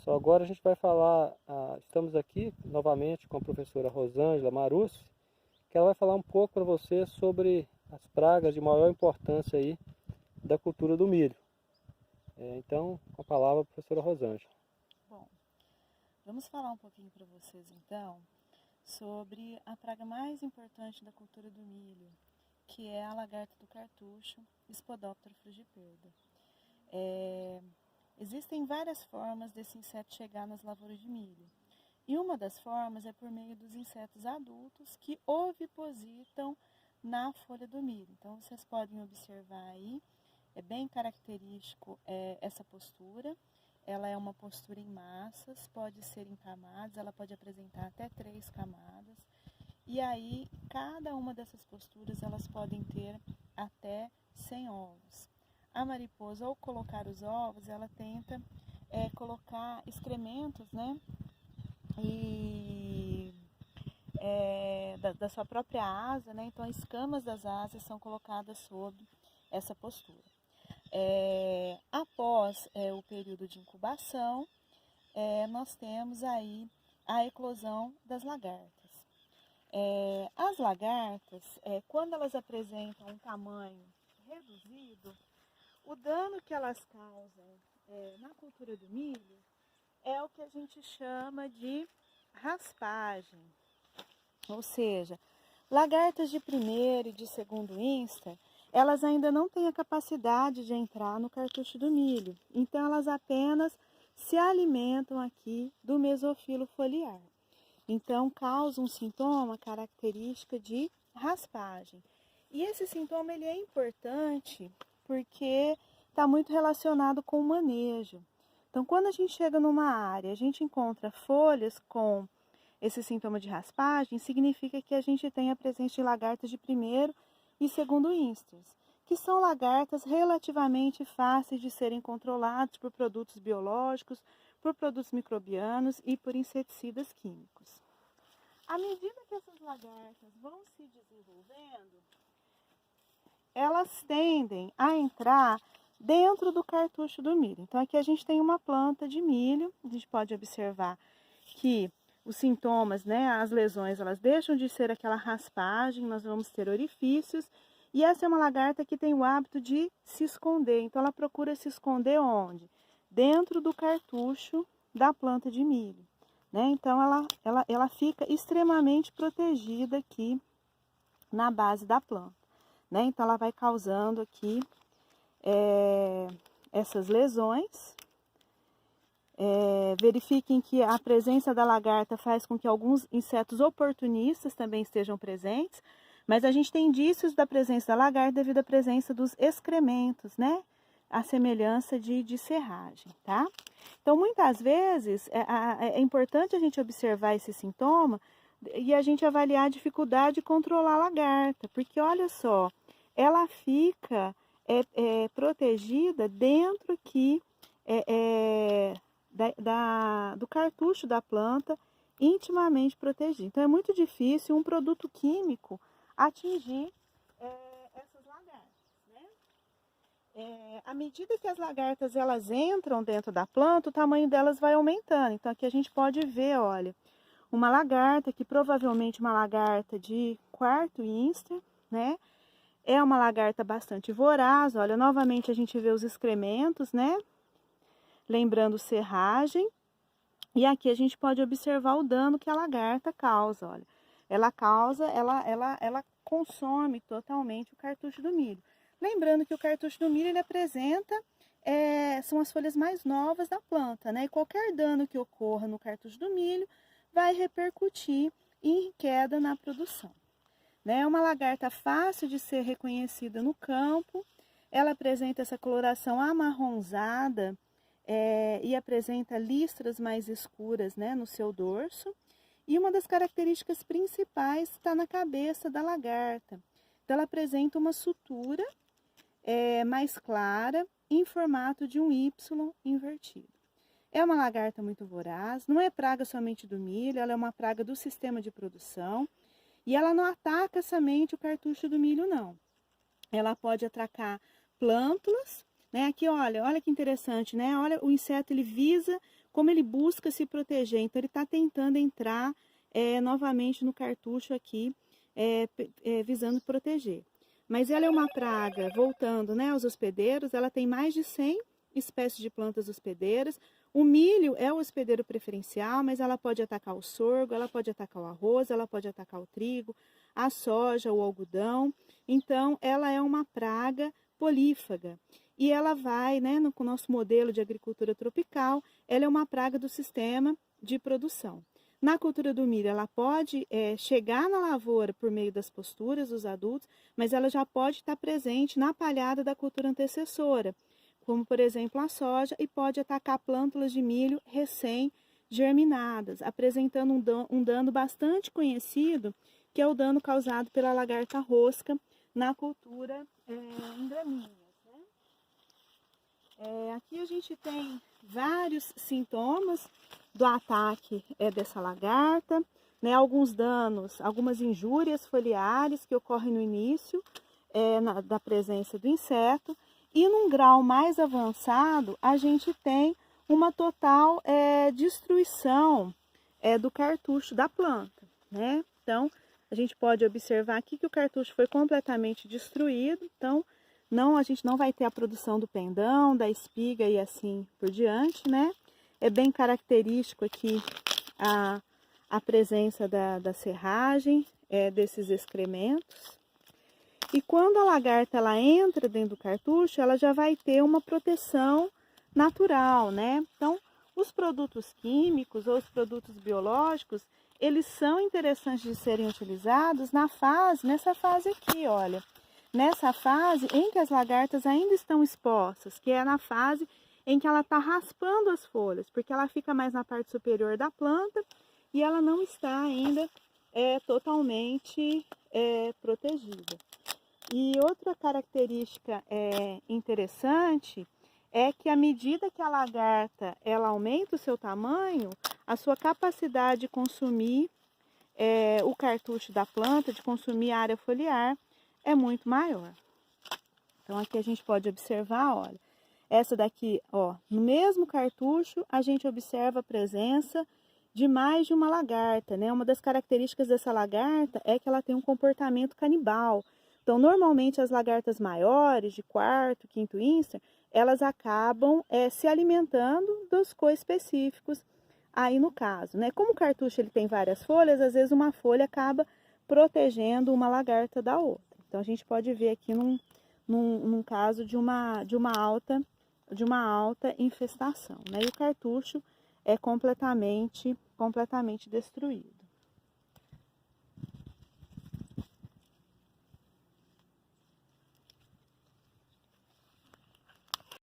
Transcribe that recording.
Só agora a gente vai falar, estamos aqui novamente com a professora Rosângela Marussi, que ela vai falar um pouco para você sobre as pragas de maior importância aí da cultura do milho. Então, com a palavra a professora Rosângela. Bom, vamos falar um pouquinho para vocês então sobre a praga mais importante da cultura do milho, que é a lagarta do cartucho, Spodoptera frugiperda. Existem várias formas desse inseto chegar nas lavouras de milho. E uma das formas é por meio dos insetos adultos que ovipositam na folha do milho. Então, vocês podem observar aí, é bem característico essa postura. Ela é uma postura em massas, pode ser em camadas, ela pode apresentar até 3 camadas. E aí, cada uma dessas posturas, elas podem ter até 100 ovos. A mariposa, ao colocar os ovos, ela tenta colocar excrementos, né? Da sua própria asa, né? Então, as escamas das asas são colocadas sob essa postura. Após o período de incubação, nós temos aí a eclosão das lagartas. As lagartas, quando elas apresentam um tamanho reduzido, o dano que elas causam na cultura do milho é o que a gente chama de raspagem. Ou seja, lagartas de primeiro e de segundo insta, elas ainda não têm a capacidade de entrar no cartucho do milho. Então, elas apenas se alimentam aqui do mesofilo foliar. Então, causa um sintoma característico de raspagem. E esse sintoma ele é importante porque está muito relacionado com o manejo. Então, quando a gente chega numa área, a gente encontra folhas com esse sintoma de raspagem, significa que a gente tem a presença de lagartas de primeiro e segundo instas, que são lagartas relativamente fáceis de serem controladas por produtos biológicos, por produtos microbianos e por inseticidas químicos. À medida que essas lagartas vão se desenvolvendo, elas tendem a entrar dentro do cartucho do milho. Então, aqui a gente tem uma planta de milho, a gente pode observar que os sintomas, né, as lesões, elas deixam de ser aquela raspagem, nós vamos ter orifícios, e essa é uma lagarta que tem o hábito de se esconder. Então, ela procura se esconder onde? Dentro do cartucho da planta de milho. Né? Então, ela fica extremamente protegida aqui na base da planta. Né? Então, ela vai causando aqui essas lesões. Verifiquem que a presença da lagarta faz com que alguns insetos oportunistas também estejam presentes, mas a gente tem indícios da presença da lagarta devido à presença dos excrementos, né? A semelhança de serragem, tá? Então, muitas vezes, é importante a gente observar esse sintoma e a gente avaliar a dificuldade de controlar a lagarta, porque, olha só, ela fica protegida dentro aqui do cartucho da planta, intimamente protegido. Então, é muito difícil um produto químico atingir essas lagartas, né? À medida que as lagartas elas entram dentro da planta, o tamanho delas vai aumentando. Então, aqui a gente pode ver, olha, uma lagarta, que provavelmente uma lagarta de quarto insta, né? É uma lagarta bastante voraz, olha, novamente a gente vê os excrementos, né? Lembrando serragem. E aqui a gente pode observar o dano que a lagarta causa, olha. Ela consome totalmente o cartucho do milho. Lembrando que o cartucho do milho ele apresenta, são as folhas mais novas da planta, né? E qualquer dano que ocorra no cartucho do milho vai repercutir em queda na produção. Né? É uma lagarta fácil de ser reconhecida no campo, ela apresenta essa coloração amarronzada e apresenta listras mais escuras, né, no seu dorso. E uma das características principais está na cabeça da lagarta. Então, ela apresenta uma sutura mais clara em formato de um Y invertido. É uma lagarta muito voraz, não é praga somente do milho, ela é uma praga do sistema de produção. E ela não ataca somente o cartucho do milho, não. Ela pode atacar plântulas, né? Aqui, olha que interessante, né? Olha, o inseto ele visa, como ele busca se proteger. Então, ele está tentando entrar novamente no cartucho aqui, visando proteger. Mas ela é uma praga, voltando, né, aos hospedeiros, ela tem mais de 100 espécies de plantas hospedeiras. O milho é o hospedeiro preferencial, mas ela pode atacar o sorgo, ela pode atacar o arroz, ela pode atacar o trigo, a soja, o algodão. Então, ela é uma praga polífaga. E ela vai, né, no nosso modelo de agricultura tropical, ela é uma praga do sistema de produção. Na cultura do milho, ela pode chegar na lavoura por meio das posturas dos adultos, mas ela já pode estar presente na palhada da cultura antecessora, como, por exemplo, a soja, e pode atacar plântulas de milho recém-germinadas, apresentando um dano bastante conhecido, que é o dano causado pela lagarta rosca na cultura em gramíneas. Aqui a gente tem vários sintomas do ataque dessa lagarta, né? Alguns danos, algumas injúrias foliares que ocorrem no início da presença do inseto, e num grau mais avançado a gente tem uma total destruição do cartucho da planta, né? Então a gente pode observar aqui que o cartucho foi completamente destruído, então a gente não vai ter a produção do pendão, da espiga e assim por diante, né? É bem característico aqui a presença da serragem, desses excrementos. E quando a lagarta ela entra dentro do cartucho, ela já vai ter uma proteção natural, né? Então, os produtos químicos ou os produtos biológicos, eles são interessantes de serem utilizados nessa fase aqui, olha. Nessa fase em que as lagartas ainda estão expostas, que é na fase em que ela está raspando as folhas, porque ela fica mais na parte superior da planta e ela não está ainda totalmente protegida. E outra característica interessante é que à medida que a lagarta ela aumenta o seu tamanho, a sua capacidade de consumir o cartucho da planta, de consumir a área foliar, é muito maior. Então aqui a gente pode observar, olha, essa daqui, ó, no mesmo cartucho a gente observa a presença de mais de uma lagarta, né? Uma das características dessa lagarta é que ela tem um comportamento canibal. Então normalmente as lagartas maiores, de quarto, quinto inster, elas acabam se alimentando dos coespecíficos aí no caso, né? Como o cartucho ele tem várias folhas, às vezes uma folha acaba protegendo uma lagarta da outra. Então a gente pode ver aqui num caso de uma alta infestação, né? E o cartucho é completamente destruído.